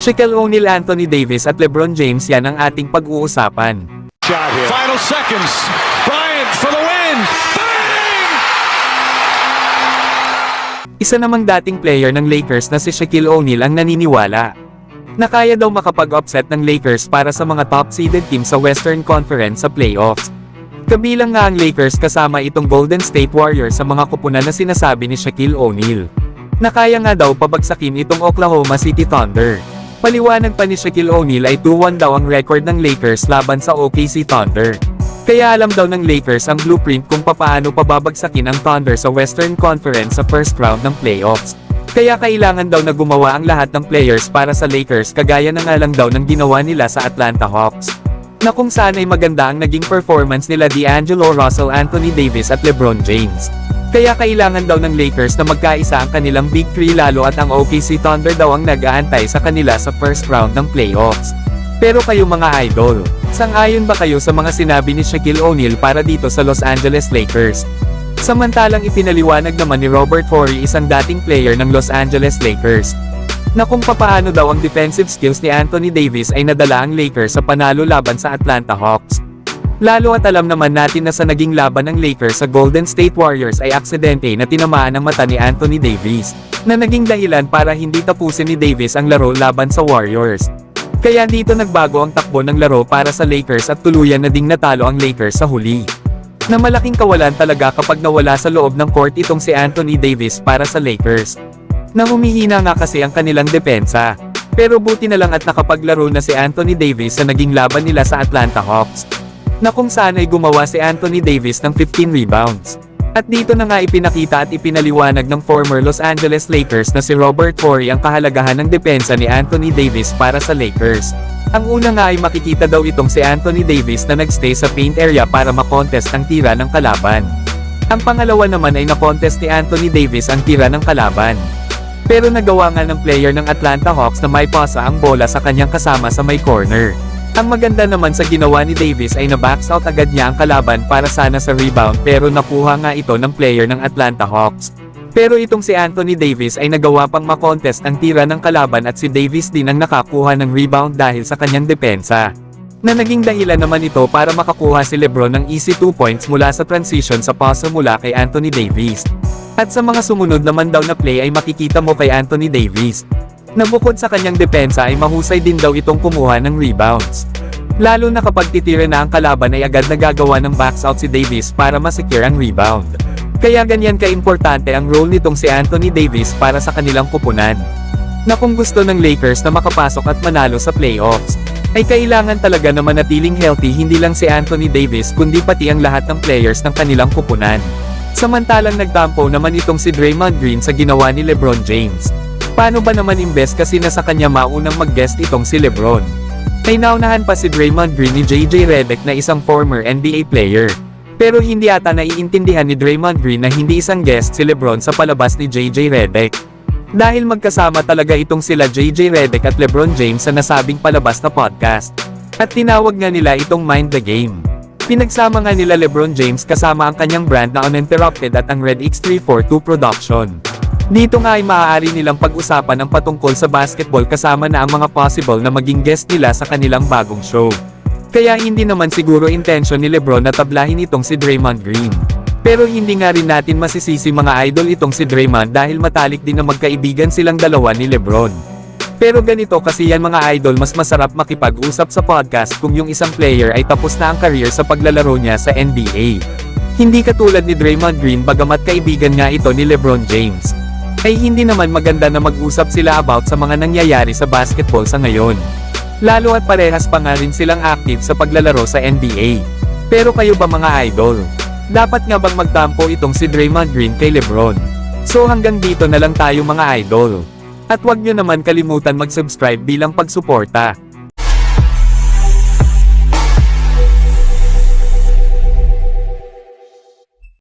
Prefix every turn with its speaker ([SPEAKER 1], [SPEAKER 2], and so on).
[SPEAKER 1] Shaquille O'Neal, Anthony Davis at LeBron James, yan ang ating pag-uusapan.
[SPEAKER 2] Final seconds. Bryant for the win. Bang!
[SPEAKER 1] Isa namang dating player ng Lakers na si Shaquille O'Neal ang naniniwala na kaya daw makapag-upset ng Lakers para sa mga top-seeded team sa Western Conference sa playoffs. Kabilang nga ang Lakers kasama itong Golden State Warriors sa mga kupunan na sinasabi ni Shaquille O'Neal na kaya nga daw pabagsakin itong Oklahoma City Thunder. Paliwanag pa ni Shaquille O'Neal ay 2-1 daw ang record ng Lakers laban sa OKC Thunder. Kaya alam daw ng Lakers ang blueprint kung papaano pababagsakin ang Thunder sa Western Conference sa first round ng playoffs. Kaya kailangan daw na gumawa ang lahat ng players para sa Lakers kagaya na nga lang daw ng ginawa nila sa Atlanta Hawks, na kung saan ay maganda ang naging performance nila D'Angelo Russell, Anthony Davis at LeBron James. Kaya kailangan daw ng Lakers na magkaisa ang kanilang Big Three, lalo at ang OKC Thunder daw ang nag-aantay sa kanila sa first round ng playoffs. Pero kayo mga idol, sang-ayon ba kayo sa mga sinabi ni Shaquille O'Neal para dito sa Los Angeles Lakers? Samantalang ipinaliwanag naman ni Robert Horry, isang dating player ng Los Angeles Lakers, na kung papaano daw ang defensive skills ni Anthony Davis ay nadala ang Lakers sa panalo laban sa Atlanta Hawks. Lalo at alam naman natin na sa naging laban ng Lakers sa Golden State Warriors ay aksidente na tinamaan ang mata ni Anthony Davis, na naging dahilan para hindi tapusin ni Davis ang laro laban sa Warriors. Kaya dito nagbago ang takbo ng laro para sa Lakers at tuluyan na ding natalo ang Lakers sa huli. Na malaking kawalan talaga kapag nawala sa loob ng court itong si Anthony Davis para sa Lakers, na humihina nga kasi ang kanilang depensa. Pero buti na lang at nakapaglaro na si Anthony Davis sa naging laban nila sa Atlanta Hawks, na kung saan ay gumawa si Anthony Davis ng 15 rebounds. At dito na nga ipinakita at ipinaliwanag ng former Los Angeles Lakers na si Robert Horry ang kahalagahan ng depensa ni Anthony Davis para sa Lakers. Ang una nga ay makikita daw itong si Anthony Davis na nagstay sa paint area para makontest ang tira ng kalaban. Ang pangalawa naman ay nakontest ni Anthony Davis ang tira ng kalaban. Pero nagawa nga ng player ng Atlanta Hawks na may pasa ang bola sa kanyang kasama sa may corner. Ang maganda naman sa ginawa ni Davis ay na-backs out agad niya ang kalaban para sana sa rebound, pero nakuha nga ito ng player ng Atlanta Hawks. Pero itong si Anthony Davis ay nagawa pang makontest ang tira ng kalaban at si Davis din ang nakakuha ng rebound dahil sa kanyang depensa, na naging dahilan naman ito para makakuha si LeBron ng easy 2 points mula sa transition sa pasa mula kay Anthony Davis. At sa mga sumunod naman daw na play ay makikita mo kay Anthony Davis na bukod sa kanyang depensa ay mahusay din daw itong kumuha ng rebounds. Lalo na kapag titira na ang kalaban ay agad nagagawa ng backs out si Davis para masecure ang rebound. Kaya ganyan ka-importante ang role nitong si Anthony Davis para sa kanilang kupunan, na kung gusto ng Lakers na makapasok at manalo sa playoffs, ay kailangan talaga na manatiling healthy hindi lang si Anthony Davis kundi pati ang lahat ng players ng kanilang kupunan. Samantalang nagtampo naman itong si Draymond Green sa ginawa ni LeBron James. Paano ba naman imbes kasi na sa kanya maunang mag-guest itong si LeBron? May naunahan pa si Draymond Green ni JJ Redick na isang former NBA player. Pero hindi ata naiintindihan ni Draymond Green na hindi isang guest si LeBron sa palabas ni JJ Redick. Dahil magkasama talaga itong sila JJ Redick at LeBron James sa nasabing palabas na podcast. At tinawag nga nila itong Mind the Game. Pinagsama nga nila LeBron James kasama ang kanyang brand na Uninterrupted at ang Red X342 Production. Dito nga ay maaari nilang pag-usapan ang patungkol sa basketball kasama na ang mga possible na maging guest nila sa kanilang bagong show. Kaya hindi naman siguro intention ni LeBron na tablahin itong si Draymond Green. Pero hindi nga rin natin masisisi mga idol itong si Draymond dahil matalik din na magkaibigan silang dalawa ni LeBron. Pero ganito kasi yan mga idol, mas masarap makipag-usap sa podcast kung yung isang player ay tapos na ang career sa paglalaro niya sa NBA. Hindi katulad ni Draymond Green, bagamat kaibigan nga ito ni LeBron James, ay hindi naman maganda na mag-usap sila about sa mga nangyayari sa basketball sa ngayon. Lalo at parehas pa nga rin silang active sa paglalaro sa NBA. Pero kayo ba mga idol? Dapat nga bang magtampo itong si Draymond Green kay LeBron? So hanggang dito na lang tayo mga idol. At huwag nyo naman kalimutan mag-subscribe bilang pagsuporta.